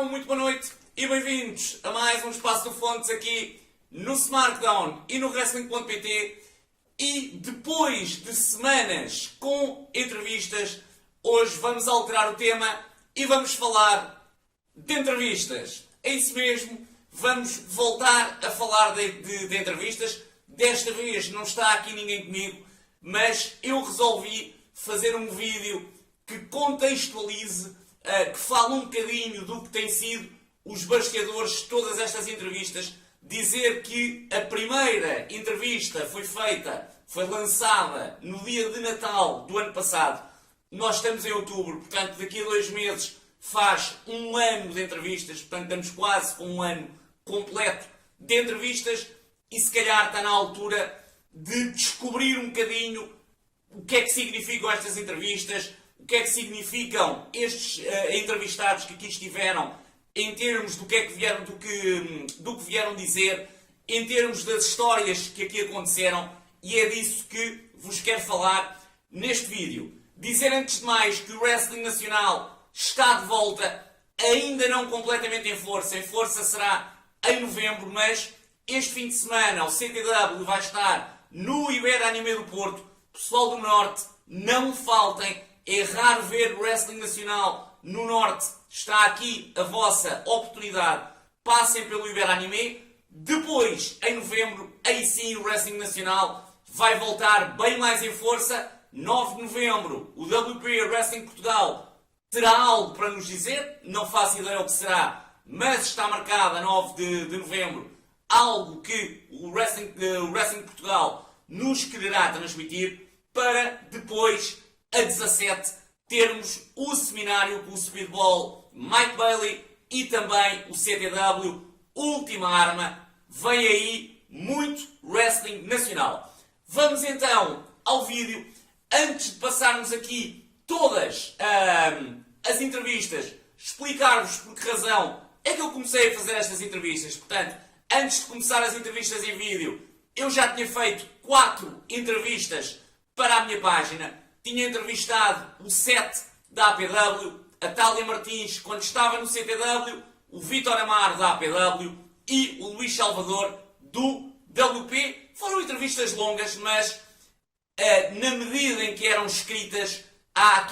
Então, muito boa noite e bem-vindos a mais um Espaço do Fontes aqui no SmackDown e no Wrestling.pt. E depois de semanas com entrevistas, hoje vamos alterar o tema e vamos falar de entrevistas. É isso mesmo, vamos voltar a falar de entrevistas. Desta vez não está aqui ninguém comigo, mas eu resolvi fazer um vídeo que contextualize, que fale um bocadinho do que tem sido os bastidores de todas estas entrevistas. Dizer que a primeira entrevista foi lançada no dia de Natal do ano passado. Nós estamos em outubro, portanto daqui a 2 meses faz um ano de entrevistas, portanto estamos quase com um ano completo de entrevistas e se calhar está na altura de descobrir um bocadinho o que é que significam estas entrevistas, o que é que significam estes entrevistados que aqui estiveram, em termos do que é que vieram, do que vieram dizer, em termos das histórias que aqui aconteceram, e é disso que vos quero falar neste vídeo. Dizer antes de mais que o Wrestling Nacional está de volta, ainda não completamente em força será em novembro, mas este fim de semana o CTW vai estar no Ibera Anime do Porto. Pessoal do Norte, não faltem, é raro ver o Wrestling Nacional no Norte. Está aqui a vossa oportunidade. Passem pelo Ibera Anime. Depois, em novembro, aí sim o Wrestling Nacional vai voltar bem mais em força. 9 de novembro, o WP Wrestling Portugal terá algo para nos dizer. Não faço ideia o que será, mas está marcado a 9 de novembro algo que o Wrestling Portugal nos quererá transmitir, para depois, a 17, termos o seminário com o Speedball Mike Bailey e também o CTW Última Arma. Vem aí muito Wrestling Nacional. Vamos então ao vídeo. Antes de passarmos aqui todas as entrevistas, explicar-vos por que razão é que eu comecei a fazer estas entrevistas. Portanto, antes de começar as entrevistas em vídeo, eu já tinha feito 4 entrevistas para a minha página. Tinha entrevistado o Seth da APW, a Tália Martins quando estava no CTW, o Vítor Amar da APW e o Luís Salvador do WP. Foram entrevistas longas, mas na medida em que eram escritas, há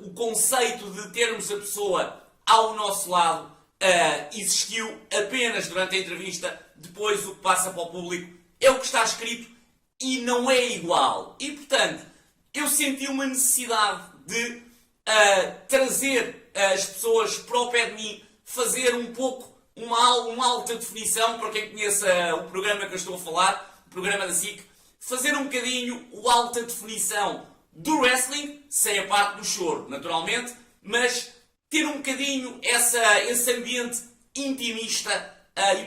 o conceito de termos a pessoa ao nosso lado existiu apenas durante a entrevista. Depois o que passa para o público é o que está escrito e não é igual. E portanto, eu senti uma necessidade de trazer as pessoas para o pé de mim, fazer um pouco uma alta definição, para quem conheça o programa que eu estou a falar, o programa da SIC, fazer um bocadinho o alta definição do wrestling, sem a parte do choro, naturalmente, mas ter um bocadinho esse ambiente intimista e,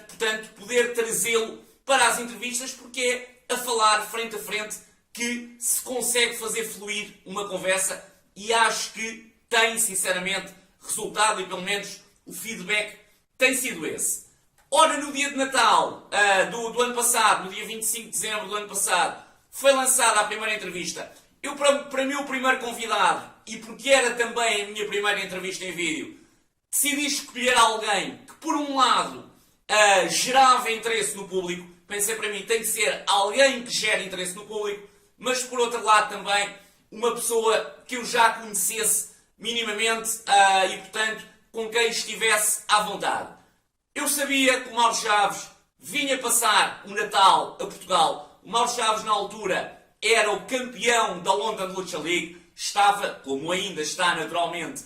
portanto, poder trazê-lo para as entrevistas, porque é a falar frente a frente que se consegue fazer fluir uma conversa, e acho que tem, sinceramente, resultado, e pelo menos o feedback tem sido esse. Ora, no dia de Natal do ano passado, no dia 25 de dezembro do ano passado, foi lançada a primeira entrevista. Eu, para mim, o primeiro convidado, e porque era também a minha primeira entrevista em vídeo, decidi escolher alguém que, por um lado, gerava interesse no público. Pensei para mim, tem que ser alguém que gere interesse no público, mas por outro lado também uma pessoa que eu já conhecesse minimamente e, portanto, com quem estivesse à vontade. Eu sabia que o Mauro Chaves vinha passar o Natal a Portugal. O Mauro Chaves, na altura, era o campeão da London Lucha League. Estava, como ainda está naturalmente,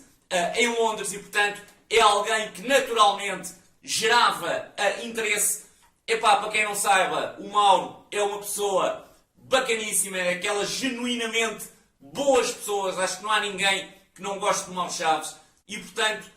em Londres e, portanto, é alguém que naturalmente gerava interesse. Epá, para quem não saiba, o Mauro é uma pessoa bacaníssima, é daquelas genuinamente boas pessoas. Acho que não há ninguém que não goste do Mauro Chaves. E, portanto,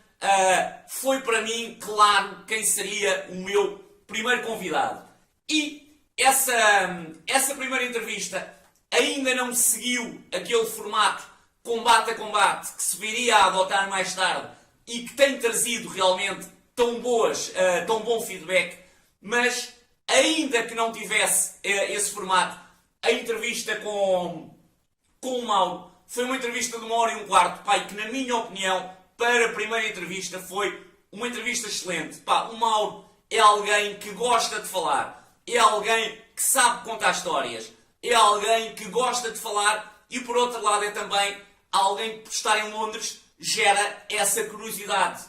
foi para mim claro quem seria o meu primeiro convidado. E essa primeira entrevista ainda não seguiu aquele formato combate a combate que se viria a adotar mais tarde e que tem trazido realmente tão bom feedback, mas ainda que não tivesse esse formato, a entrevista com o Mauro foi uma entrevista de 1 hora e um quarto, pai, que na minha opinião, para a primeira entrevista foi uma entrevista excelente. Pá, o Mauro é alguém que gosta de falar, é alguém que sabe contar histórias, é alguém que gosta de falar e, por outro lado, é também alguém que, por estar em Londres, gera essa curiosidade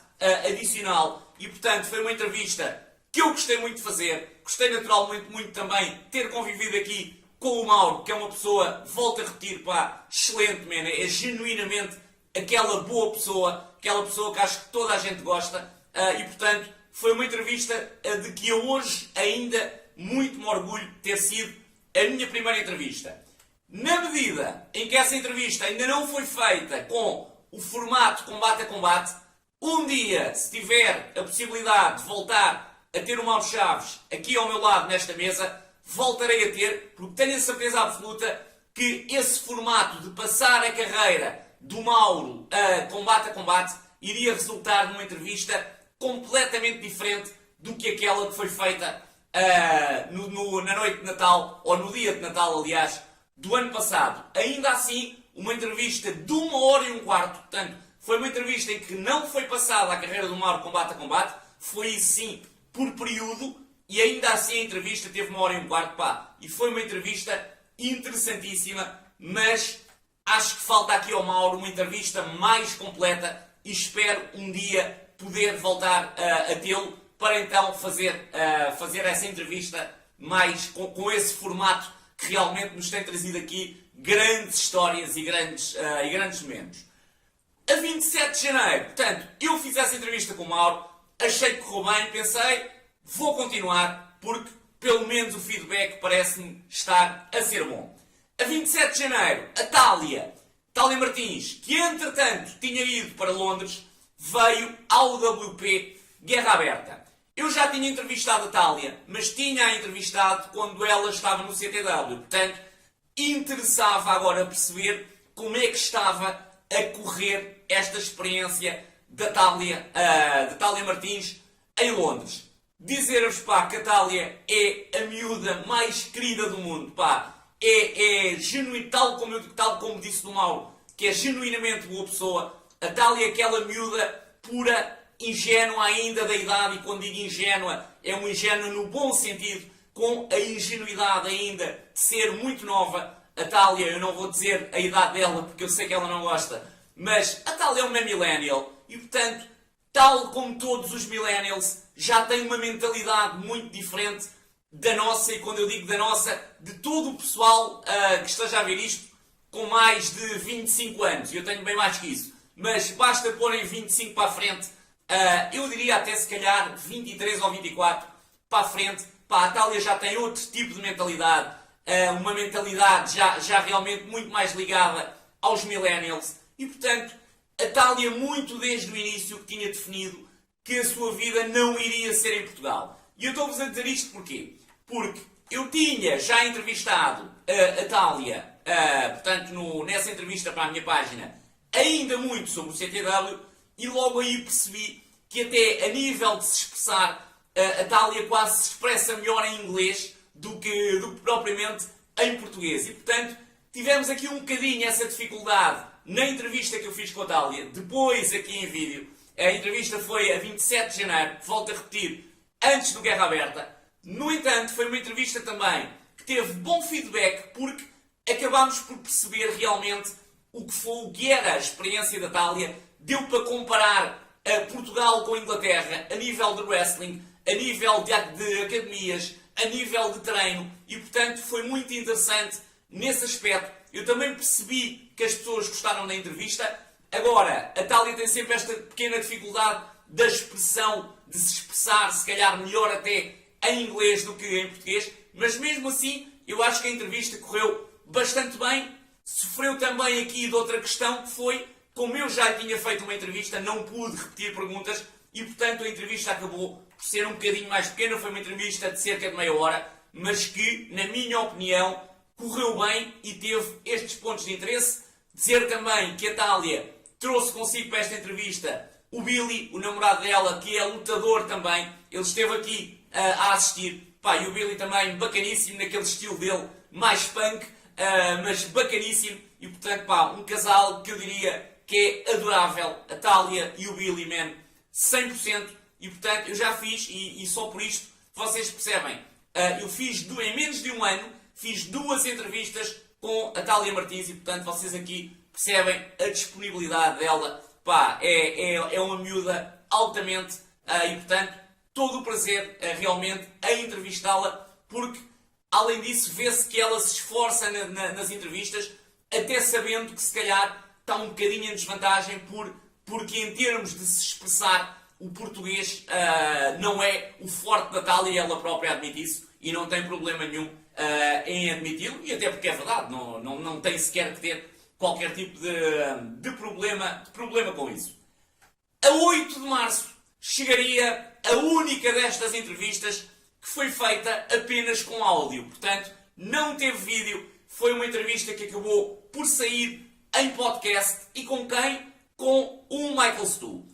adicional. E, portanto, foi uma entrevista que eu gostei muito de fazer. Gostei naturalmente muito também de ter convivido aqui com o Mauro, que é uma pessoa, volto a repetir, pá, excelente, man. É genuinamente aquela boa pessoa, aquela pessoa que acho que toda a gente gosta. E, portanto, foi uma entrevista de que eu hoje ainda muito me orgulho de ter sido a minha primeira entrevista. Na medida em que essa entrevista ainda não foi feita com o formato combate a combate, um dia, se tiver a possibilidade de voltar a ter o Mauro Chaves aqui ao meu lado nesta mesa, voltarei a ter, porque tenho a certeza absoluta que esse formato de passar a carreira do Mauro a combate iria resultar numa entrevista completamente diferente do que aquela que foi feita na noite de Natal, ou no dia de Natal, aliás, do ano passado. Ainda assim, uma entrevista de 1h15, portanto, foi uma entrevista em que não foi passada a carreira do Mauro combate a combate, foi sim por período, e ainda assim a entrevista teve 1h15, pá, e foi uma entrevista interessantíssima, mas acho que falta aqui ao Mauro uma entrevista mais completa e espero um dia poder voltar a tê-lo para então fazer essa entrevista mais com esse formato que realmente nos tem trazido aqui grandes histórias e grandes momentos. A 27 de janeiro, portanto, eu fiz essa entrevista com o Mauro, achei que correu bem, pensei, vou continuar, porque pelo menos o feedback parece-me estar a ser bom. A 27 de janeiro, a Thalia Martins, que entretanto tinha ido para Londres, veio ao WP Guerra Aberta. Eu já tinha entrevistado a Thalia, mas tinha-a entrevistado quando ela estava no CTW. Portanto, interessava agora perceber como é que estava a correr esta experiência da Thalia Martins em Londres. Dizer-vos, pá, que a Thalia é a miúda mais querida do mundo, pá. É genuíno, tal como disse do Mauro, que é genuinamente boa pessoa. A Thalia é aquela miúda pura, ingênua ainda da idade, e quando digo ingênua, é uma ingênua no bom sentido, com a ingenuidade ainda de ser muito nova. A Thalia, eu não vou dizer a idade dela, porque eu sei que ela não gosta, mas a Thalia é uma millennial, e portanto, tal como todos os millennials, já tem uma mentalidade muito diferente da nossa, e quando eu digo da nossa, de todo o pessoal que esteja a ver isto com mais de 25 anos, e eu tenho bem mais que isso, mas basta porem 25 para a frente, eu diria até se calhar 23 ou 24 para a frente, pá, a Thalia já tem outro tipo de mentalidade, uma mentalidade já realmente muito mais ligada aos millennials, e portanto, a Thalia muito desde o início que tinha definido que a sua vida não iria ser em Portugal. E eu estou-vos a dizer isto porquê? Porque eu tinha já entrevistado a Thalia, portanto, nessa entrevista para a minha página, ainda muito sobre o CTW, e logo aí percebi que até a nível de se expressar, a Thalia quase se expressa melhor em inglês do que propriamente em português. E, portanto, tivemos aqui um bocadinho essa dificuldade na entrevista que eu fiz com a Thalia, depois aqui em vídeo. A entrevista foi a 27 de janeiro, volto a repetir, antes do Guerra Aberta. No entanto, foi uma entrevista também que teve bom feedback, porque acabámos por perceber realmente o que era a experiência da Thalia. Deu para comparar Portugal com a Inglaterra a nível de wrestling, a nível de academias, a nível de treino, e portanto foi muito interessante nesse aspecto. Eu também percebi que as pessoas gostaram da entrevista. Agora, a Thalia tem sempre esta pequena dificuldade da expressão, de se expressar, se calhar melhor até em inglês do que em português, mas mesmo assim eu acho que a entrevista correu bastante bem. Sofreu também aqui de outra questão, que foi, como eu já tinha feito uma entrevista, não pude repetir perguntas, e portanto a entrevista acabou por ser um bocadinho mais pequena. Foi uma entrevista de cerca de meia hora, mas que, na minha opinião, correu bem e teve estes pontos de interesse. Dizer também que a Thalia trouxe consigo para esta entrevista o Billy, o namorado dela, que é lutador também. Ele esteve aqui a assistir. Pá, e o Billy também bacaníssimo, naquele estilo dele, mais punk, mas bacaníssimo. E portanto, pá, um casal que eu diria que é adorável. A Thalia e o Billy, man, 100%. e portanto eu já fiz, e só por isto vocês percebem, eu fiz em menos de um ano, fiz 2 entrevistas com a Thalia Martins e portanto vocês aqui percebem a disponibilidade dela. Pá, é uma miúda altamente e portanto todo o prazer realmente em entrevistá-la, porque além disso vê-se que ela se esforça nas entrevistas, até sabendo que se calhar está um bocadinho em desvantagem porque em termos de se expressar o português não é o forte da Thalia, e ela própria admite isso e não tem problema nenhum em admiti-lo, e até porque é verdade, não tem sequer que ter qualquer tipo de problema com isso. A 8 de março chegaria a única destas entrevistas que foi feita apenas com áudio, portanto não teve vídeo, foi uma entrevista que acabou por sair em podcast. E com quem? Com o Michael Stu.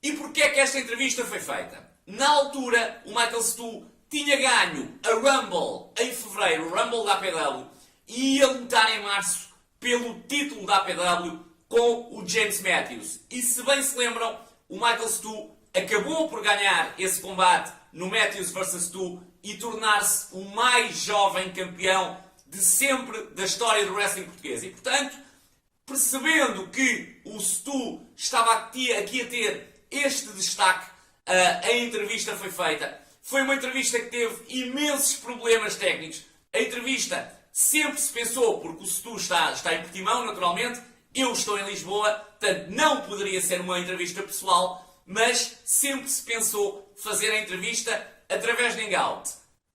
E porquê é que esta entrevista foi feita? Na altura, o Michael Stu tinha ganho a Rumble em fevereiro, o Rumble da APW, e ia lutar em março pelo título da APW com o James Matthews. E se bem se lembram, o Michael Stu acabou por ganhar esse combate no Matthews vs Stu e tornar-se o mais jovem campeão de sempre da história do wrestling português. E portanto, percebendo que o Stu estava aqui a ter este destaque, a entrevista foi feita. Foi uma entrevista que teve imensos problemas técnicos. A entrevista sempre se pensou, porque o Stu está em Portimão, naturalmente, eu estou em Lisboa, portanto não poderia ser uma entrevista pessoal, mas sempre se pensou fazer a entrevista através de Hangout.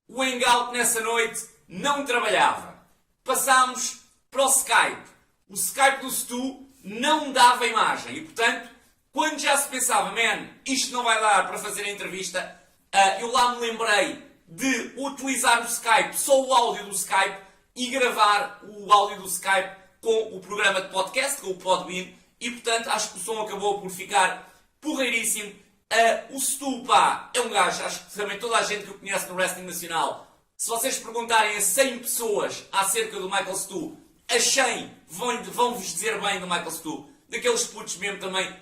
O Hangout nessa noite não trabalhava. Passámos para o Skype. O Skype do Stu não dava imagem e, portanto, quando já se pensava, isto não vai dar para fazer a entrevista, eu lá me lembrei de utilizar o Skype, só o áudio do Skype, e gravar o áudio do Skype com o programa de podcast, com o Podbean, e portanto acho que o som acabou por ficar porreiríssimo. O Stu, é um gajo, acho que também toda a gente que o conhece no wrestling nacional, se vocês perguntarem a 100 pessoas acerca do Michael Stu, as 100 vão-vos dizer bem do Michael Stu, daqueles putos mesmo também,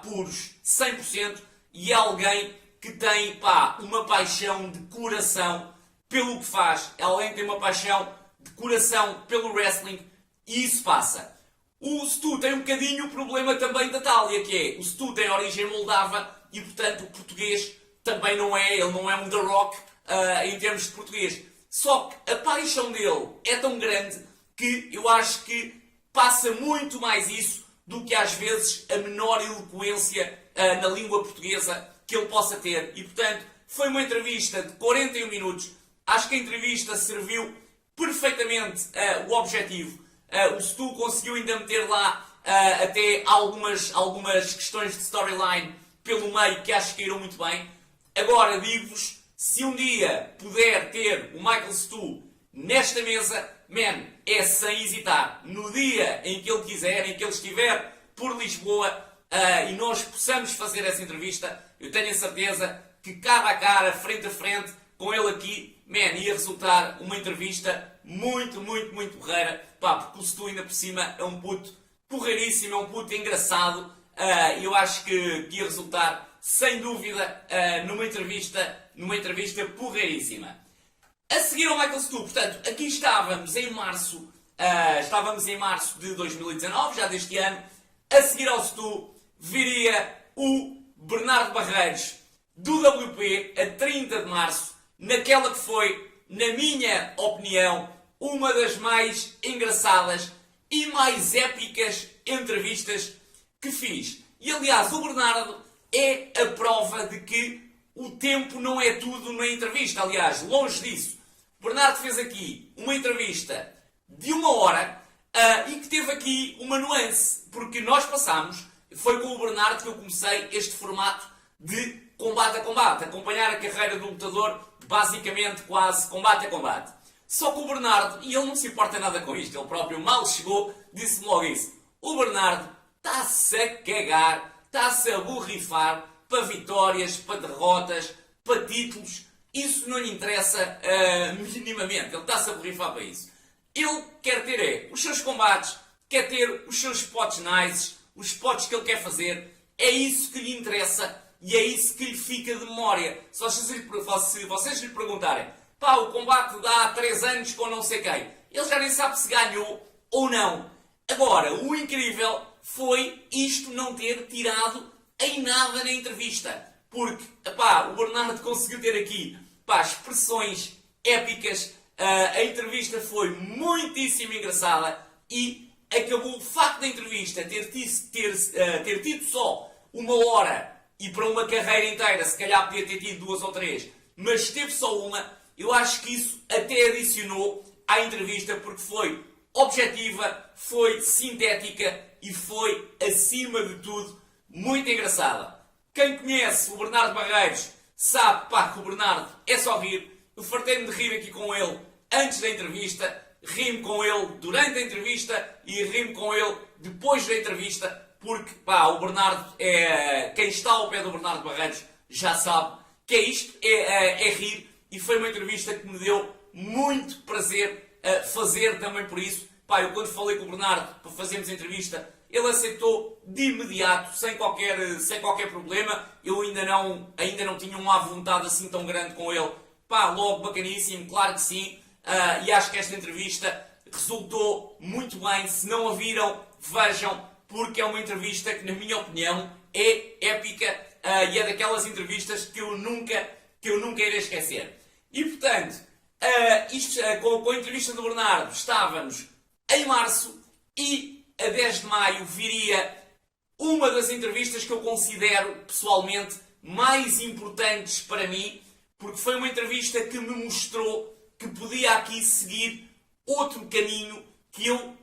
puros, 100%, e é alguém que tem, uma paixão de coração pelo que faz, alguém que tem uma paixão de coração pelo wrestling, e isso passa. O Stu tem um bocadinho o problema também da Thalia, que é, o Stu tem origem moldava, e portanto o português também ele não é um The Rock em termos de português. Só que a paixão dele é tão grande que eu acho que passa muito mais isso do que às vezes a menor eloquência na língua portuguesa que ele possa ter. E portanto foi uma entrevista de 41 minutos. Acho que a entrevista serviu perfeitamente o objetivo. O Stu conseguiu ainda meter lá até algumas questões de storyline pelo meio que acho que caíram muito bem. Agora digo-vos, se um dia puder ter o Michael Stu nesta mesa, é sem hesitar. No dia em que ele quiser, em que ele estiver por Lisboa e nós possamos fazer essa entrevista, eu tenho a certeza que cara a cara, frente a frente, com ele aqui, ia resultar uma entrevista muito, muito, muito porreira. Porque o Stu ainda por cima é um puto porreiríssimo, é um puto engraçado, e eu acho que ia resultar, sem dúvida, numa entrevista porreiríssima. A seguir ao Michael Stu, portanto, aqui estávamos em março de 2019, já deste ano. A seguir ao Stu viria o Bernardo Barreiros, do WP, a 30 de março, naquela que foi, na minha opinião, uma das mais engraçadas e mais épicas entrevistas que fiz. E aliás, o Bernardo é a prova de que o tempo não é tudo na entrevista. Aliás, longe disso. O Bernardo fez aqui uma entrevista de 1 hora e que teve aqui uma nuance, porque nós passámos, foi com o Bernardo que eu comecei este formato de combate a combate, acompanhar a carreira do lutador, basicamente quase combate a combate. Só que o Bernardo, e ele não se importa nada com isto, ele próprio mal chegou, disse-me logo isso. O Bernardo está-se a cagar, está-se a borrifar para vitórias, para derrotas, para títulos. Isso não lhe interessa minimamente, ele está-se a borrifar para isso. Ele quer ter os seus combates, quer ter os seus spots nice, os spots que ele quer fazer. É isso que lhe interessa e é isso que lhe fica de memória. Se vocês lhe perguntarem, pá, o combate dá há 3 anos com não sei quem, ele já nem sabe se ganhou ou não. Agora, o incrível foi isto não ter tirado em nada na entrevista. Porque, pá, o Bernardo conseguiu ter aqui, pá, expressões épicas. A entrevista foi muitíssimo engraçada e acabou o facto da entrevista ter tido só 1 hora e para uma carreira inteira, se calhar podia ter tido 2 ou 3, mas teve só uma. Eu acho que isso até adicionou à entrevista porque foi objetiva, foi sintética e foi, acima de tudo, muito engraçada. Quem conhece o Bernardo Barreiros sabe, pá, que o Bernardo é só rir. Eu fartei-me de rir aqui com ele antes da entrevista, ri-me com ele durante a entrevista e ri-me com ele depois da entrevista, porque, pá, o Bernardo quem está ao pé do Bernardo Barreiros já sabe que é isto, é rir, e foi uma entrevista que me deu muito prazer fazer também por isso. Pá, eu quando falei com o Bernardo para fazermos a entrevista, ele aceitou de imediato, sem qualquer problema. Eu ainda não tinha uma vontade assim tão grande com ele. Pá, logo bacaníssimo, claro que sim. E acho que esta entrevista resultou muito bem. Se não a viram, vejam, porque é uma entrevista que, na minha opinião, é épica e é daquelas entrevistas que eu nunca irei esquecer. E, portanto, com a entrevista do Bernardo, estávamos em março e a 10 de maio viria uma das entrevistas que eu considero, pessoalmente, mais importantes para mim, porque foi uma entrevista que me mostrou que podia aqui seguir outro caminho que eu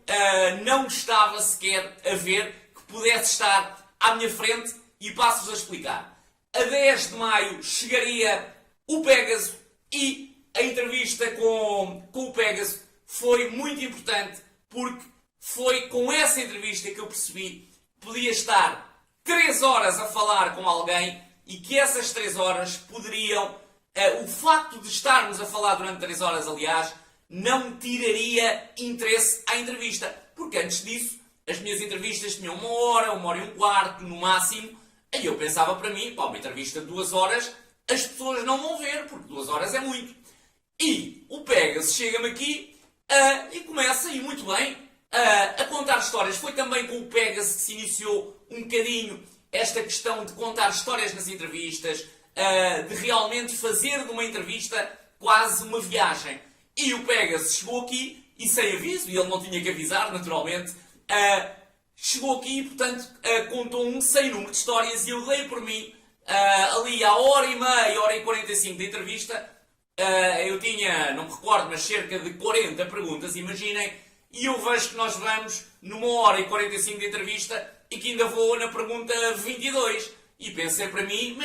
não estava sequer a ver, que pudesse estar à minha frente, e passo-vos a explicar. A 10 de maio chegaria o Pégaso e a entrevista com o Pégaso foi muito importante porque foi com essa entrevista que eu percebi que podia estar 3 horas a falar com alguém e que essas 3 horas poderiam, o facto de estarmos a falar durante 3 horas, aliás, não tiraria interesse à entrevista. Porque antes disso, as minhas entrevistas tinham 1 hora, 1 hora e 1/4 no máximo, e eu pensava para mim, pá, uma entrevista de 2 horas, as pessoas não vão ver, porque 2 horas é muito. E o Pégaso chega-me aqui e começa, e muito bem, a contar histórias. Foi também com o Pégaso que se iniciou um bocadinho esta questão de contar histórias nas entrevistas, de realmente fazer de uma entrevista quase uma viagem. E o Pégaso chegou aqui, e sem aviso, e ele não tinha que avisar, naturalmente, chegou aqui e, portanto, contou um sem número de histórias, e eu dei por mim, ali à 1h30, 1h45 de entrevista, eu tinha, não me recordo, mas cerca de 40 perguntas, imaginem, e eu vejo que nós vamos numa 1h45 de entrevista e que ainda vou na pergunta 22. E pensei para mim,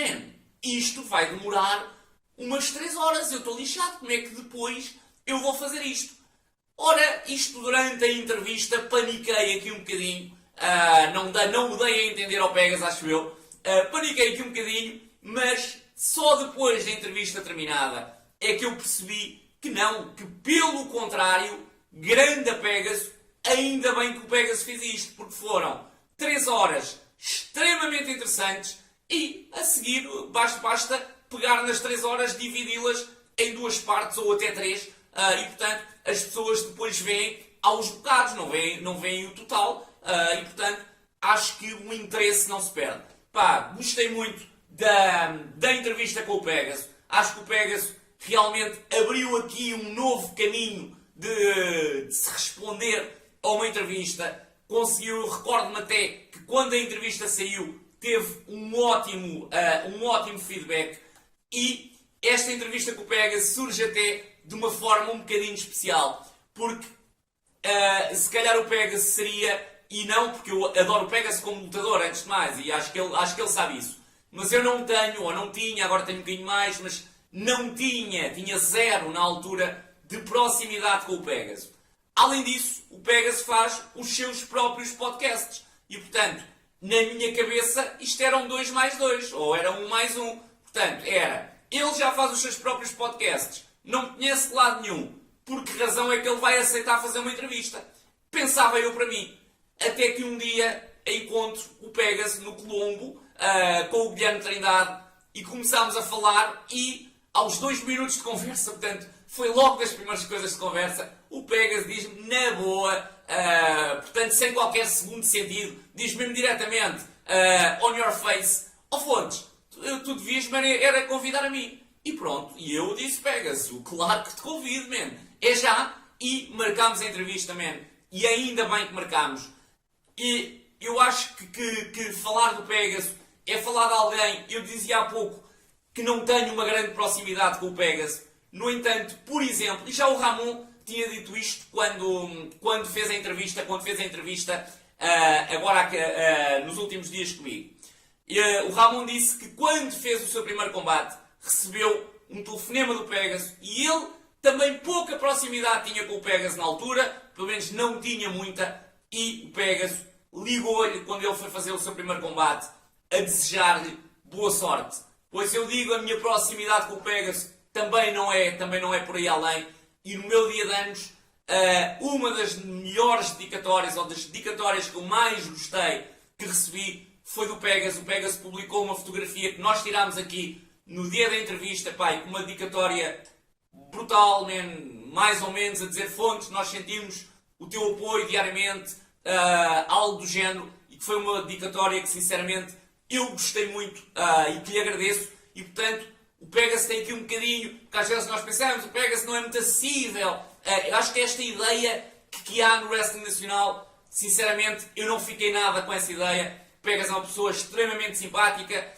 isto vai demorar umas 3 horas, eu estou lixado, como é que depois eu vou fazer isto? Ora, isto durante a entrevista paniquei aqui um bocadinho, não me dei a entender ao Pégaso, acho eu, paniquei aqui um bocadinho, mas só depois da entrevista terminada é que eu percebi que não, que pelo contrário, grande a Pégaso, ainda bem que o Pégaso fez isto, porque foram 3 horas extremamente interessantes e a seguir basta pegar nas 3 horas, dividi-las em 2 partes ou até 3 e portanto as pessoas depois veem aos bocados, não veem o total e portanto acho que o interesse não se perde. Pá, gostei muito da entrevista com o Pégaso, acho que o Pégaso realmente abriu aqui um novo caminho de se responder a uma entrevista. Conseguiu, recordo-me até que quando a entrevista saiu teve um ótimo feedback e esta entrevista com o Pégaso surge até de uma forma um bocadinho especial, porque se calhar o Pégaso seria, e não porque eu adoro o Pégaso como lutador antes de mais, e acho que ele sabe isso, mas eu não tenho, ou não tinha, agora tenho um bocadinho mais, mas não tinha 0 na altura de proximidade com o Pégaso. Além disso, o Pégaso faz os seus próprios podcasts. E, portanto, na minha cabeça, isto era um 2 mais 2, ou era 1 mais 1. Portanto, ele já faz os seus próprios podcasts, não me conhece de lado nenhum. Por que razão é que ele vai aceitar fazer uma entrevista? Pensava eu para mim. Até que um dia, encontro o Pegasus no Colombo, com o Guilherme Trindade, e começámos a falar, e aos 2 minutos de conversa, portanto, foi logo das primeiras coisas de conversa, o Pegasus diz-me na boa, portanto, sem qualquer segundo sentido, diz-me mesmo diretamente, on your face, Fontes, tu devias era convidar a mim. E pronto, e eu disse, Pegasus, claro que te convido, man. É já, e marcámos a entrevista, man. E ainda bem que marcámos. E eu acho que falar do Pegasus é falar de alguém, eu dizia há pouco, que não tenho uma grande proximidade com o Pegasus. No entanto, por exemplo, e já o Ramon tinha dito isto quando fez a entrevista, agora nos últimos dias comigo. O Ramon disse que quando fez o seu primeiro combate, recebeu um telefonema do Pegasus e ele também pouca proximidade tinha com o Pegasus na altura, pelo menos não tinha muita, e o Pegasus ligou-lhe quando ele foi fazer o seu primeiro combate a desejar-lhe boa sorte. Pois eu digo, a minha proximidade com o Pegasus também não é por aí além, e no meu dia de anos, uma das melhores dedicatórias, ou das dedicatórias que eu mais gostei que recebi, foi do Pegasus. O Pegasus publicou uma fotografia que nós tirámos aqui no dia da entrevista, pai, com uma dedicatória brutal, mais ou menos a dizer, Fontes, nós sentimos o teu apoio diariamente, algo do género, e que foi uma dedicatória que sinceramente eu gostei muito e que lhe agradeço, e portanto o Pegasus tem aqui um bocadinho, porque às vezes nós pensamos, o Pegasus não é muito acessível, eu acho que esta ideia que há no wrestling nacional, sinceramente eu não fiquei nada com essa ideia. O Pegasus é uma pessoa extremamente simpática,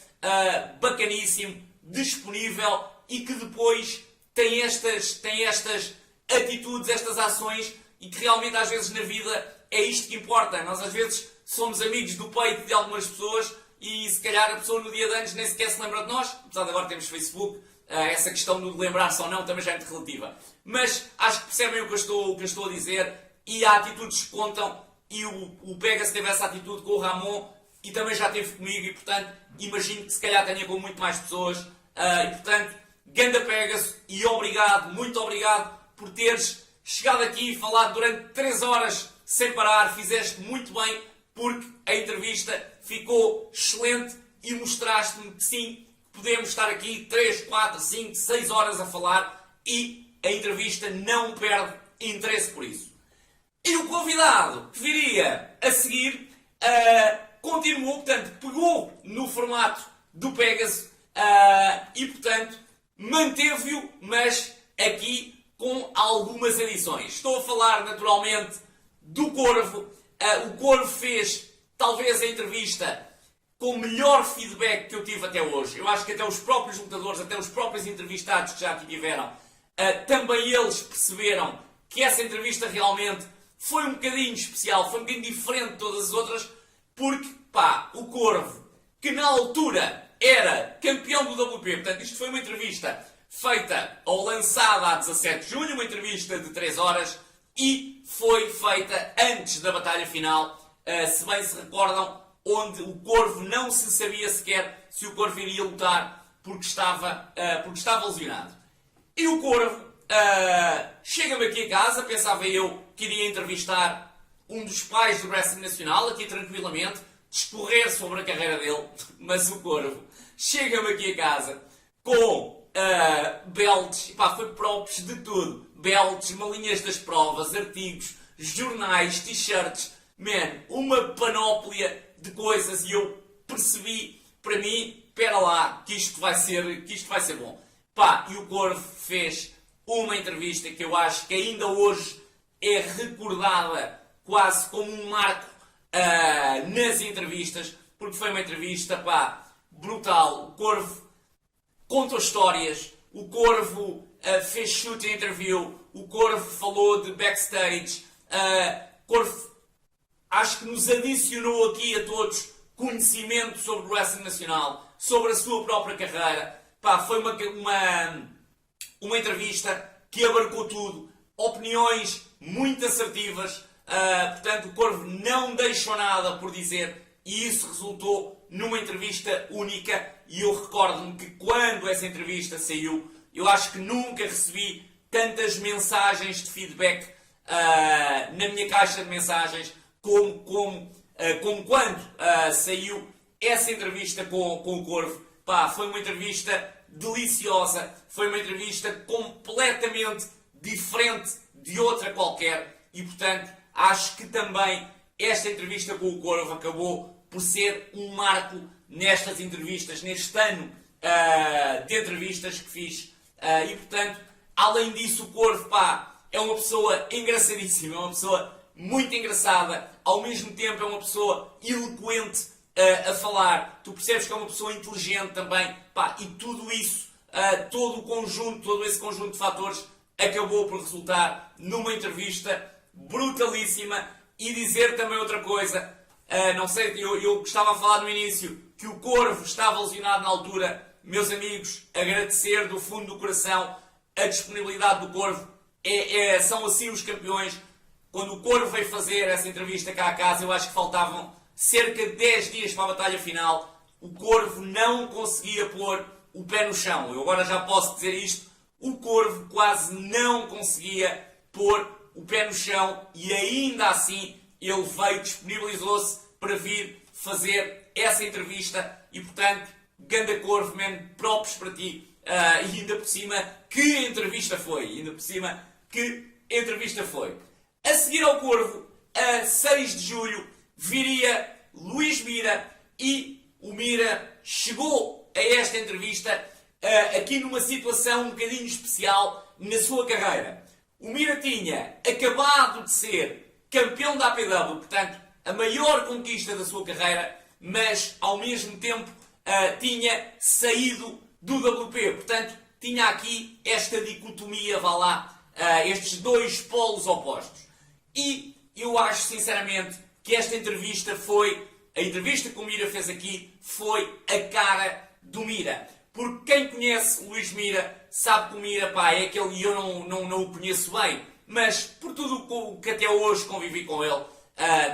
bacaníssimo, disponível, e que depois tem estas atitudes, estas ações, e que realmente às vezes na vida é isto que importa. Nós às vezes somos amigos do peito de algumas pessoas e se calhar a pessoa no dia de anos nem sequer se lembra de nós, apesar de agora termos Facebook, essa questão de lembrar-se ou não também já é muito relativa. Mas acho que percebem o que eu estou a dizer, e há atitudes que contam, e o Pegasus teve essa atitude com o Ramon e também já teve comigo, e portanto imagino que se calhar tenha com muito mais pessoas, e portanto, ganda Pegasus, e obrigado, muito obrigado por teres chegado aqui e falado durante 3 horas sem parar. Fizeste muito bem, porque a entrevista ficou excelente e mostraste-me que sim, podemos estar aqui 3, 4, 5, 6 horas a falar e a entrevista não perde interesse por isso. E o convidado que viria a seguir continuou, portanto, pegou no formato do Pegasus e, portanto, manteve-o, mas aqui com algumas adições. Estou a falar, naturalmente, do Corvo. O Corvo fez, talvez, a entrevista com o melhor feedback que eu tive até hoje. Eu acho que até os próprios lutadores, até os próprios entrevistados que já aqui tiveram, também eles perceberam que essa entrevista realmente foi um bocadinho especial, foi um bocadinho diferente de todas as outras, porque, pá, o Corvo, que na altura era campeão do WP, portanto, isto foi uma entrevista feita ou lançada a 17 de junho, uma entrevista de 3 horas, e foi feita antes da batalha final, se bem se recordam, onde o Corvo não se sabia sequer se o Corvo iria lutar porque estava lesionado. E o Corvo chega-me aqui a casa, pensava eu que iria entrevistar um dos pais do wrestling nacional, aqui tranquilamente, discorrer sobre a carreira dele, mas o Corvo chega-me aqui a casa com belts, e pá, foi props de tudo, belts, malinhas das provas, artigos, jornais, t-shirts, uma panóplia de coisas, e eu percebi, para mim, espera lá, que isto vai ser bom. Pá, e o Corvo fez uma entrevista que eu acho que ainda hoje é recordada quase como um marco nas entrevistas, porque foi uma entrevista, pá, brutal. O Corvo contou histórias, o Corvo fez shoot interview, o Corvo falou de backstage, o Corvo acho que nos adicionou aqui a todos conhecimento sobre o wrestling nacional, sobre a sua própria carreira. Pá, foi uma entrevista que abarcou tudo, opiniões muito assertivas, portanto o Corvo não deixou nada por dizer, e isso resultou numa entrevista única. E eu recordo-me que quando essa entrevista saiu, eu acho que nunca recebi tantas mensagens de feedback na minha caixa de mensagens como como quando saiu essa entrevista com o Corvo. Pá, foi uma entrevista deliciosa, foi uma entrevista completamente diferente de outra qualquer e, portanto, acho que também esta entrevista com o Corvo acabou por ser um marco nestas entrevistas, neste ano de entrevistas que fiz. E, portanto, além disso, o Corvo, pá, é uma pessoa engraçadíssima, é uma pessoa muito engraçada, ao mesmo tempo é uma pessoa eloquente a falar. Tu percebes que é uma pessoa inteligente também, pá, e tudo isso, todo esse conjunto de fatores acabou por resultar numa entrevista brutalíssima. E dizer também outra coisa, não sei, eu estava a falar no início que o Corvo estava lesionado na altura. Meus amigos, agradecer do fundo do coração a disponibilidade do Corvo. São assim os campeões. Quando o Corvo veio fazer essa entrevista cá a casa, eu acho que faltavam cerca de 10 dias para a batalha final. O Corvo não conseguia pôr o pé no chão. Eu agora já posso dizer isto. O Corvo quase não conseguia pôr o pé no chão e ainda assim ele veio, disponibilizou-se para vir fazer essa entrevista e, portanto, ganda Corvo, man, props para ti. E ainda por cima, que entrevista foi! Ainda por cima, que entrevista foi! A seguir ao Corvo, a 6 de julho, viria Luís Mira e o Mira chegou a esta entrevista aqui numa situação um bocadinho especial na sua carreira. O Mira tinha acabado de ser campeão da APW, portanto, a maior conquista da sua carreira, mas ao mesmo tempo tinha saído do WP, portanto, tinha aqui esta dicotomia, vá lá, estes dois polos opostos. E eu acho sinceramente que esta entrevista a entrevista que o Mira fez aqui foi a cara do Mira. Porque quem conhece o Luís Mira sabe que o Mira, pá, é aquele, e eu não o conheço bem, mas por tudo o que até hoje convivi com ele,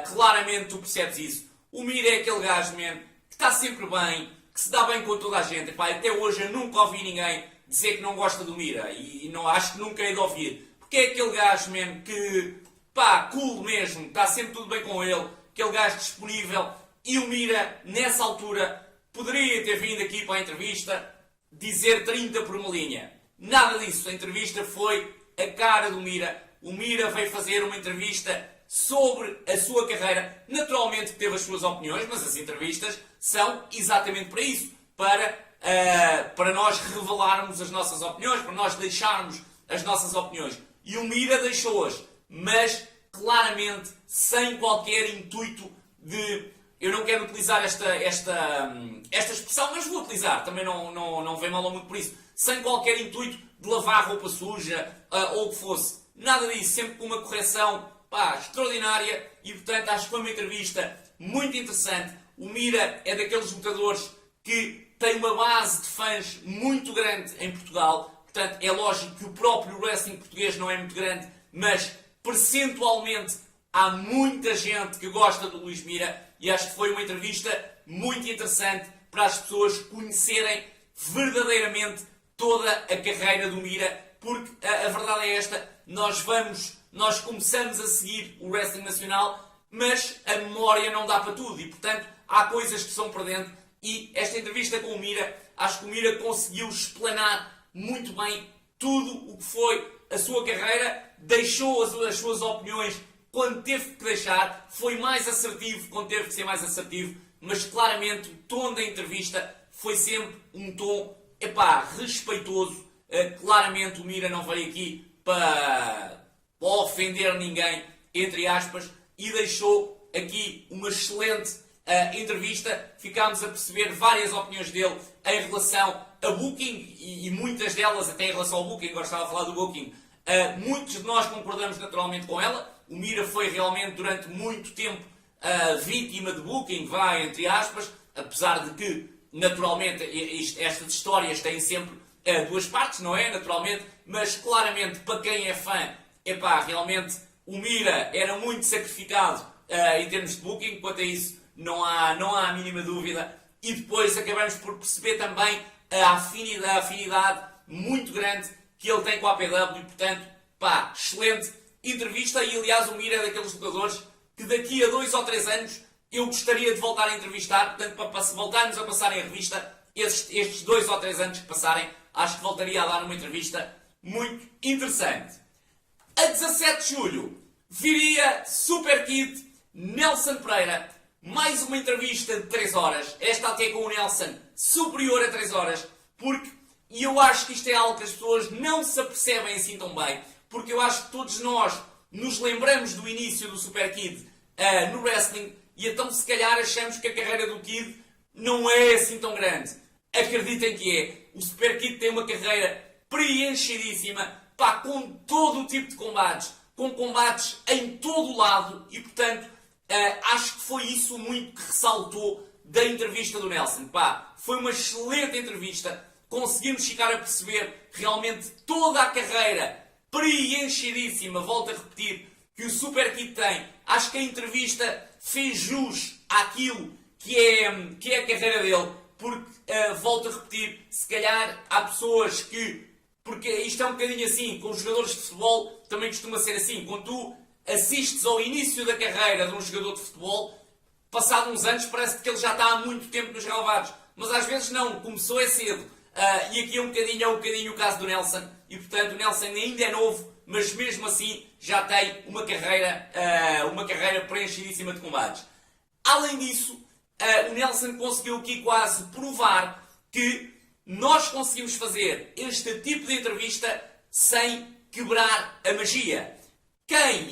claramente tu percebes isso. O Mira é aquele gajo, man, que está sempre bem, que se dá bem com toda a gente. Pá, até hoje eu nunca ouvi ninguém dizer que não gosta do Mira, e não acho que nunca hei de ouvir. Porque é aquele gajo, man, que, pá, cool mesmo, está sempre tudo bem com ele, aquele gajo disponível, e o Mira, nessa altura, poderia ter vindo aqui para a entrevista dizer 30 por uma linha. Nada disso. A entrevista foi a cara do Mira. O Mira veio fazer uma entrevista sobre a sua carreira. Naturalmente teve as suas opiniões, mas as entrevistas são exatamente para isso. Para nós revelarmos as nossas opiniões, para nós deixarmos as nossas opiniões. E o Mira deixou-as, mas claramente sem qualquer intuito de... Eu não quero utilizar esta expressão, mas vou utilizar. Também não vem mal ou muito por isso. Sem qualquer intuito de lavar roupa suja ou o que fosse. Nada disso. Sempre com uma correção, pá, extraordinária. E, portanto, acho que foi uma entrevista muito interessante. O Mira é daqueles lutadores que tem uma base de fãs muito grande em Portugal. Portanto, é lógico que o próprio wrestling português não é muito grande, mas percentualmente há muita gente que gosta do Luís Mira. E acho que foi uma entrevista muito interessante para as pessoas conhecerem verdadeiramente toda a carreira do Mira, porque a verdade é esta, nós começamos a seguir o wrestling nacional, mas a memória não dá para tudo e, portanto, há coisas que são perdendo. E esta entrevista com o Mira, acho que o Mira conseguiu explanar muito bem tudo o que foi a sua carreira, deixou as suas opiniões quando teve que deixar, foi mais assertivo quando teve que ser mais assertivo, mas claramente o tom da entrevista foi sempre um tom, respeitoso. Claramente o Mira não veio aqui para ofender ninguém, entre aspas, e deixou aqui uma excelente entrevista. Ficámos a perceber várias opiniões dele em relação a booking, e muitas delas até em relação ao booking. Agora estava a falar do booking. Muitos de nós concordamos naturalmente com ela. O Mira foi realmente durante muito tempo vítima de booking, entre aspas, apesar de que, naturalmente, estas histórias têm sempre duas partes, não é? Naturalmente, mas claramente, para quem é fã, realmente o Mira era muito sacrificado em termos de booking. Quanto a isso, não há a mínima dúvida. E depois acabamos por perceber também a afinidade muito grande que ele tem com a APW e, portanto, excelente entrevista. E aliás, o Mira é daqueles lutadores que daqui a 2 ou 3 anos eu gostaria de voltar a entrevistar, portanto, para voltarmos a passarem a revista, estes 2 ou 3 anos que passarem, acho que voltaria a dar uma entrevista muito interessante. A 17 de julho, viria Super Kid, Nelson Pereira, mais uma entrevista de 3 horas, esta até com o Nelson, superior a 3 horas, porque eu acho que isto é algo que as pessoas não se apercebem assim tão bem, porque eu acho que todos nós nos lembramos do início do Super Kid no wrestling, e então se calhar achamos que a carreira do Kid não é assim tão grande. Acreditem que é. O Super Kid tem uma carreira preenchidíssima, pá, com todo o tipo de combates, com combates em todo o lado, e portanto acho que foi isso muito que ressaltou da entrevista do Nelson. Pá, foi uma excelente entrevista, conseguimos ficar a perceber realmente toda a carreira preenchidíssima, volto a repetir, que o Super Kid tem. Acho que a entrevista fez jus àquilo que é a carreira dele, porque, volto a repetir, se calhar há pessoas que, porque isto é um bocadinho assim, com os jogadores de futebol também costuma ser assim, quando tu assistes ao início da carreira de um jogador de futebol, passado uns anos parece que ele já está há muito tempo nos relevados, mas às vezes não, começou cedo. E aqui é um bocadinho o caso do Nelson, e portanto o Nelson ainda é novo, mas mesmo assim já tem uma carreira preenchidíssima de combates. Além disso, o Nelson conseguiu aqui quase provar que nós conseguimos fazer este tipo de entrevista sem quebrar a magia.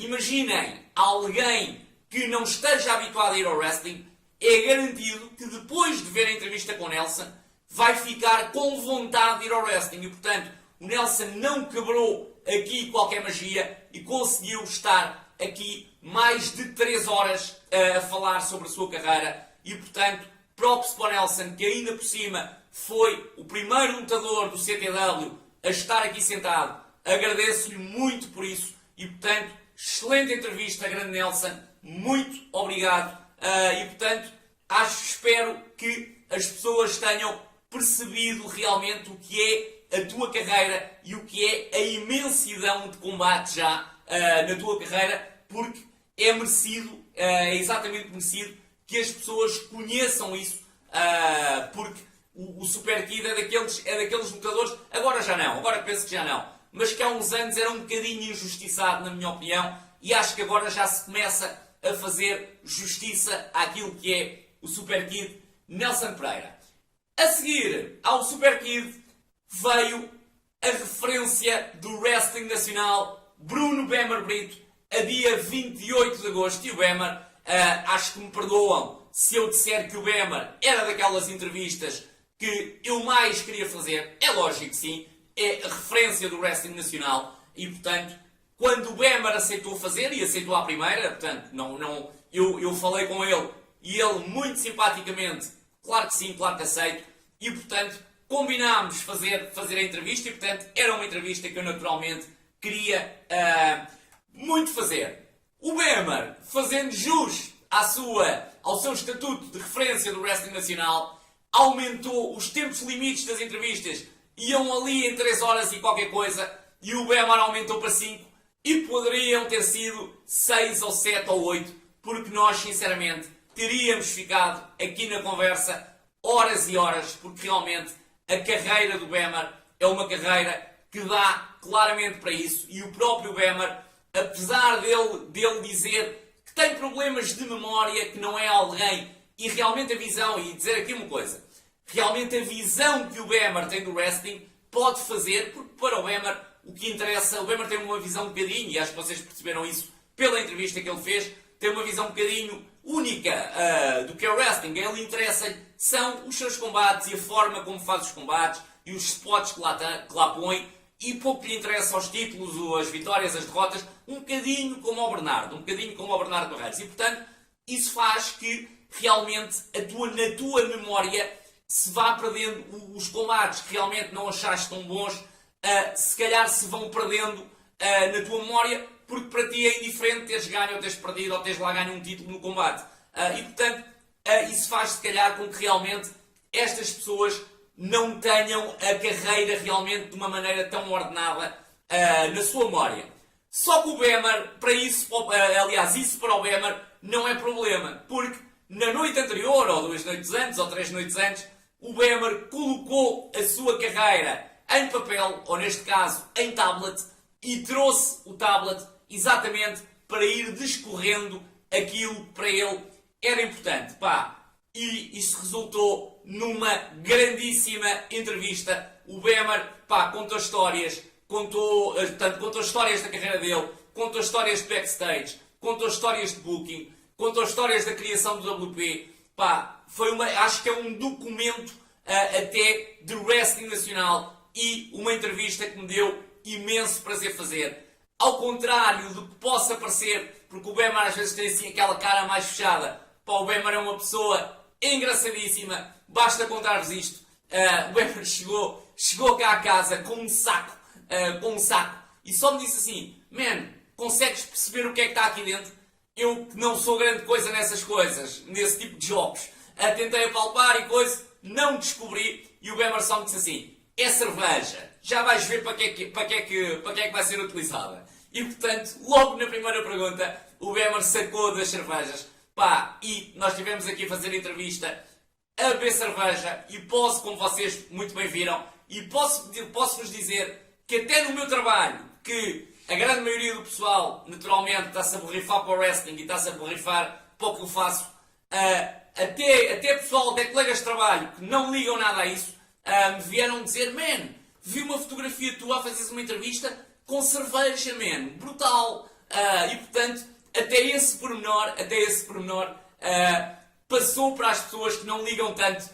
Imaginem, alguém que não esteja habituado a ir ao wrestling, é garantido que depois de ver a entrevista com o Nelson, vai ficar com vontade de ir ao wrestling. E portanto, o Nelson não quebrou aqui qualquer magia e conseguiu estar aqui mais de 3 horas a falar sobre a sua carreira. E portanto, props para o Nelson, que ainda por cima foi o primeiro lutador do CTW a estar aqui sentado. Agradeço-lhe muito por isso. E portanto, excelente entrevista, grande Nelson. Muito obrigado. E portanto, espero que as pessoas tenham percebido realmente o que é a tua carreira e o que é a imensidão de combate já na tua carreira, porque é merecido, é exatamente merecido que as pessoas conheçam isso, porque o Super Kid é daqueles lutadores, agora já não, agora penso que já não, mas que há uns anos era um bocadinho injustiçado, na minha opinião, e acho que agora já se começa a fazer justiça àquilo que é o Super Kid Nelson Pereira. A seguir ao Super Kid veio a referência do wrestling nacional Bruno Bemer Brito, a dia 28 de agosto. E o Bemer, acho que me perdoam se eu disser que o Bemer era daquelas entrevistas que eu mais queria fazer. É lógico que sim, é a referência do wrestling nacional e, portanto, quando o Bemer aceitou fazer, e aceitou à primeira, portanto, eu falei com ele e ele muito simpaticamente, claro que sim, claro que aceito, e portanto combinámos fazer a entrevista e portanto era uma entrevista que eu naturalmente queria muito fazer. O Bemer, fazendo jus ao seu estatuto de referência do wrestling nacional, aumentou os tempos limites das entrevistas, iam ali em 3 horas e qualquer coisa, e o Bemer aumentou para 5, e poderiam ter sido 6 ou 7 ou 8, porque nós sinceramente teríamos ficado aqui na conversa horas e horas, porque realmente a carreira do Bemer é uma carreira que dá claramente para isso, e o próprio Bemer, apesar dele dizer que tem problemas de memória, que não é alguém, e realmente a visão, e dizer aqui uma coisa, realmente a visão que o Bemer tem do wrestling pode fazer, porque para o Bemer o que interessa, o Bemer tem uma visão um bocadinho, e acho que vocês perceberam isso pela entrevista que ele fez, tem uma visão um bocadinho única do que é o wrestling. Ele interessa são os seus combates e a forma como faz os combates e os spots que lá põe, e pouco lhe interessa os títulos, as vitórias, as derrotas, um bocadinho como o Bernardo Barreiros. E portanto, isso faz que realmente na tua memória se vá perdendo os combates que realmente não achaste tão bons, se calhar se vão perdendo na tua memória, porque para ti é indiferente teres ganho ou teres perdido ou teres lá ganho um título no combate. E portanto, isso faz se calhar com que realmente estas pessoas não tenham a carreira realmente de uma maneira tão ordenada na sua memória. Só que o Bemer, isso para o Bemer não é problema, porque na noite anterior, ou 2 noites antes, ou 3 noites antes, o Bemer colocou a sua carreira em papel, ou neste caso, em tablet, e trouxe o tablet exatamente para ir discorrendo aquilo que para ele era importante. E isso resultou numa grandíssima entrevista. O Bemer, contou histórias, contou histórias da carreira dele, contou histórias de backstage, contou histórias de booking, contou histórias da criação do WP. Acho que é um documento até de wrestling nacional e uma entrevista que me deu imenso prazer fazer. Ao contrário do que possa parecer, porque o Bemer às vezes tem assim aquela cara mais fechada. O Bemer é uma pessoa engraçadíssima. Basta contar-vos isto. O Bemer chegou cá a casa com um saco. E só me disse assim: man, consegues perceber o que é que está aqui dentro? Eu que não sou grande coisa nessas coisas, nesse tipo de jogos. Tentei apalpar e coisa, não descobri. E o Bemer só me disse assim: é cerveja. Já vais ver para que é que vai ser utilizada. E portanto, logo na primeira pergunta, o Bemer sacou das cervejas. E nós estivemos aqui a fazer a entrevista a beber cerveja. E posso, como vocês muito bem viram, e posso-vos dizer que até no meu trabalho, que a grande maioria do pessoal, naturalmente, está-se a borrifar para o wrestling e está-se a borrifar para o que eu faço, até pessoal, até colegas de trabalho que não ligam nada a isso, me vieram dizer: man, vi uma fotografia tua a fazeres uma entrevista com cerveja, man, brutal. E portanto, até esse pormenor passou para as pessoas que não ligam tanto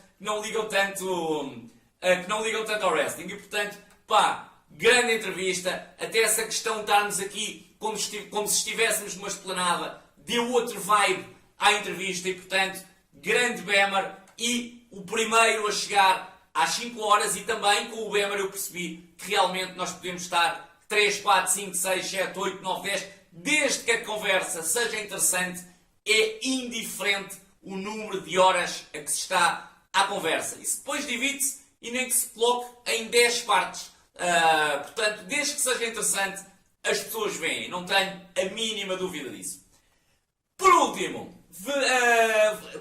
ao wrestling. E portanto, grande entrevista. Até essa questão de estarmos aqui como se estivéssemos numa esplanada deu outro vibe à entrevista. E portanto, grande Bemer. E o primeiro a chegar às 5 horas, e também com o Bemer eu percebi que realmente nós podemos estar 3, 4, 5, 6, 7, 8, 9, 10, desde que a conversa seja interessante. É indiferente o número de horas a que se está à conversa. Isso depois divide-se e nem que se coloque em 10 partes. Portanto, desde que seja interessante, as pessoas veem. Não tenho a mínima dúvida disso. Por último,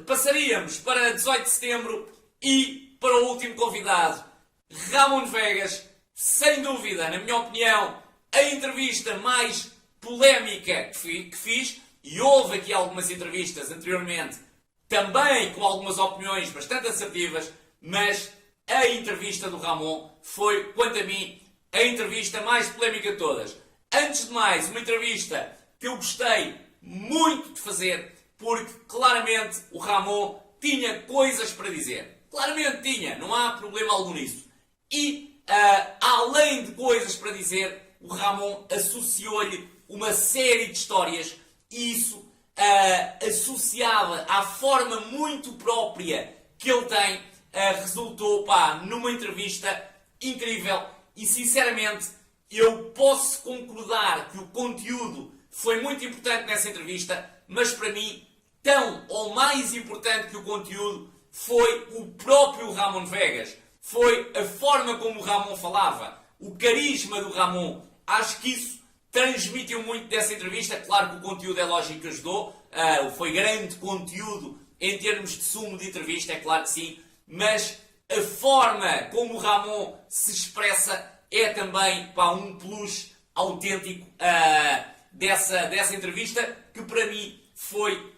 passaríamos para 18 de setembro e para o último convidado, Ramon Vegas. Sem dúvida, na minha opinião, a entrevista mais polémica que fiz. E houve aqui algumas entrevistas anteriormente, também com algumas opiniões bastante assertivas, mas a entrevista do Ramon foi, quanto a mim, a entrevista mais polémica de todas. Antes de mais, uma entrevista que eu gostei muito de fazer, porque claramente o Ramon tinha coisas para dizer. Claramente tinha, não há problema algum nisso. E, além de coisas para dizer, o Ramon associou-lhe uma série de histórias. E isso, associada à forma muito própria que ele tem, resultou numa entrevista incrível. E sinceramente, eu posso concordar que o conteúdo foi muito importante nessa entrevista, mas para mim, tão ou mais importante que o conteúdo foi o próprio Ramon Vegas. Foi a forma como o Ramon falava, o carisma do Ramon. Acho que isso transmitiu muito dessa entrevista. Claro que o conteúdo é lógico que ajudou. Foi grande conteúdo em termos de sumo de entrevista, é claro que sim. Mas a forma como o Ramon se expressa é também um plus autêntico dessa entrevista, que para mim foi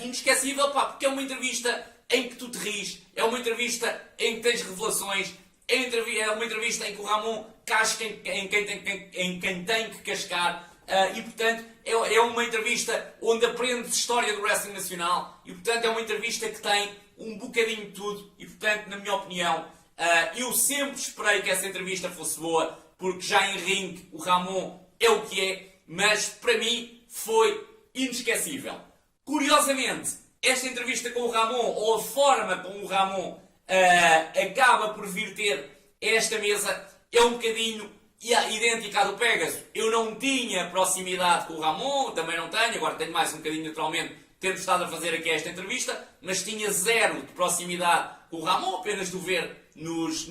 inesquecível, porque é uma entrevista em que tu te ris, é uma entrevista em que tens revelações, é uma entrevista em que o Ramon casca em quem tem que cascar, e portanto é uma entrevista onde aprendes história do wrestling nacional, e portanto é uma entrevista que tem um bocadinho de tudo. E portanto, na minha opinião, eu sempre esperei que essa entrevista fosse boa, porque já em ringue o Ramon é o que é, mas para mim foi inesquecível. Curiosamente, esta entrevista com o Ramon, ou a forma como o Ramon acaba por vir ter esta mesa, é um bocadinho idêntica à do Pegasus. Eu não tinha proximidade com o Ramon, também não tenho, agora tenho mais um bocadinho naturalmente, tendo estado a fazer aqui esta entrevista, mas tinha zero de proximidade com o Ramon, apenas de o ver nos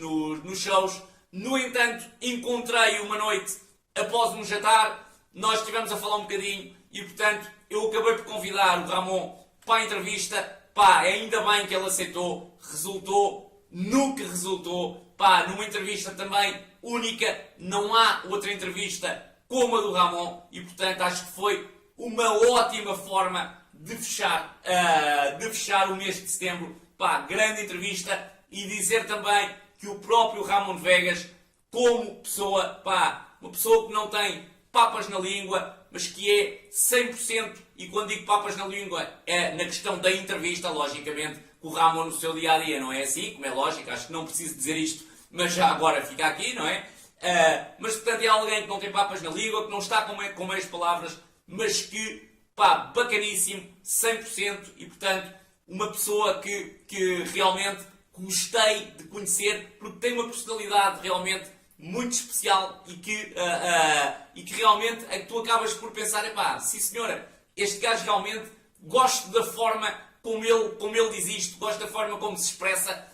shows. No entanto, encontrei-o uma noite após um jantar, nós estivemos a falar um bocadinho e, portanto, eu acabei por convidar o Ramon para a entrevista pá, ainda bem que ele aceitou, resultou no que resultou, pá, numa entrevista também única, não há outra entrevista como a do Ramon, e portanto acho que foi uma ótima forma de fechar o mês de setembro. Pá, grande entrevista, e dizer também que o próprio Ramon Vegas, como pessoa, pá, uma pessoa que não tem papas na língua, mas que é 100%, e quando digo papas na língua é na questão da entrevista, logicamente, com o Ramon no seu dia-a-dia não é assim, como é lógico, acho que não preciso dizer isto, mas já agora fica aqui, não é? Mas portanto é alguém que não tem papas na língua, que não está com meias palavras, mas que, pá, bacaníssimo, 100%, e portanto uma pessoa que realmente gostei de conhecer, porque tem uma personalidade realmente muito especial, e que realmente é que tu acabas por pensar, epá, sim senhora, este gajo realmente gosto da forma como ele diz isto, gosto da forma como se expressa,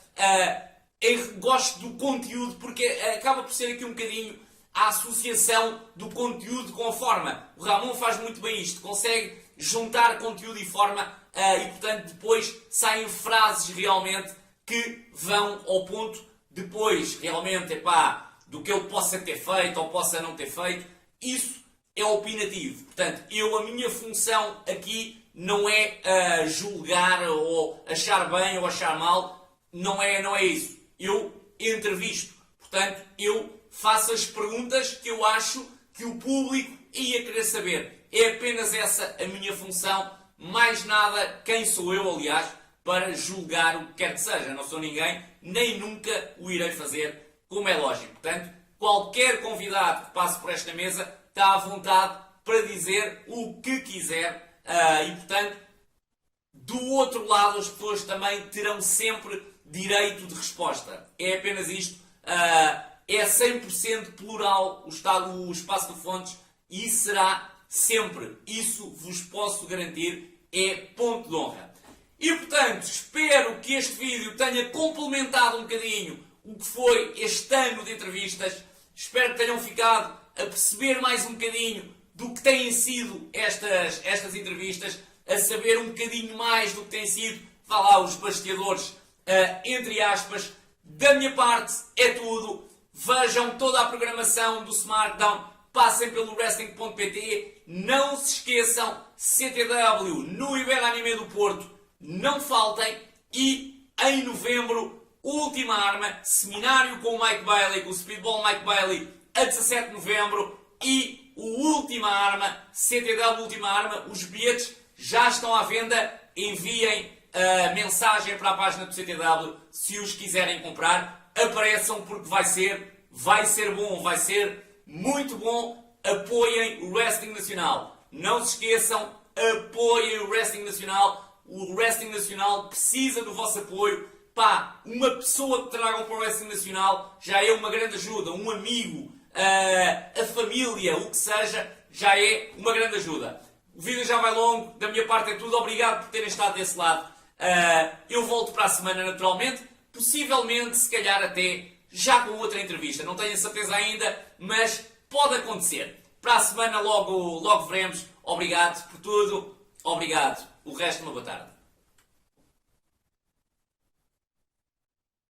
gosto do conteúdo, porque acaba por ser aqui um bocadinho a associação do conteúdo com a forma. O Ramon faz muito bem isto, consegue juntar conteúdo e forma, e portanto depois saem frases realmente que vão ao ponto. Depois realmente, epá, do que ele possa ter feito ou possa não ter feito, isso é opinativo. Portanto, a minha função aqui não é julgar ou achar bem ou achar mal, não é isso. Eu entrevisto, portanto, eu faço as perguntas que eu acho que o público ia querer saber. É apenas essa a minha função, mais nada, quem sou eu, aliás, para julgar o que quer que seja. Não sou ninguém, nem nunca o irei fazer, como é lógico. Portanto, qualquer convidado que passe por esta mesa está à vontade para dizer o que quiser, e portanto, do outro lado as pessoas também terão sempre direito de resposta. É apenas isto. É 100% plural o espaço do Fontes, e será sempre. Isso vos posso garantir, é ponto de honra. E portanto, espero que este vídeo tenha complementado um bocadinho o que foi este ano de entrevistas. Espero que tenham ficado a perceber mais um bocadinho do que têm sido estas entrevistas, a saber um bocadinho mais do que têm sido, vá lá, os bastidores, entre aspas. Da minha parte é tudo. Vejam toda a programação do SmackDown, passem pelo wrestling.pt, não se esqueçam, CTW no Iberanime do Porto, não faltem, e em novembro, Última Arma, seminário com o Mike Bailey, com o Speedball Mike Bailey, a 17 de novembro, e o Última Arma, CTW Última Arma, os bilhetes já estão à venda, enviem a mensagem para a página do CTW se os quiserem comprar, apareçam, porque vai ser bom, vai ser muito bom. Apoiem o Wrestling Nacional, não se esqueçam, apoiem o Wrestling Nacional. O Wrestling Nacional precisa do vosso apoio. Pá, uma pessoa que tragam para o Wrestling Nacional já é uma grande ajuda, um amigo, a família, o que seja, já é uma grande ajuda. O vídeo já vai longo, da minha parte é tudo, obrigado por terem estado desse lado. Eu volto para a semana naturalmente, possivelmente, se calhar até já com outra entrevista, não tenho a certeza ainda, mas pode acontecer. Para a semana logo veremos. Obrigado por tudo, obrigado. O resto, uma boa tarde.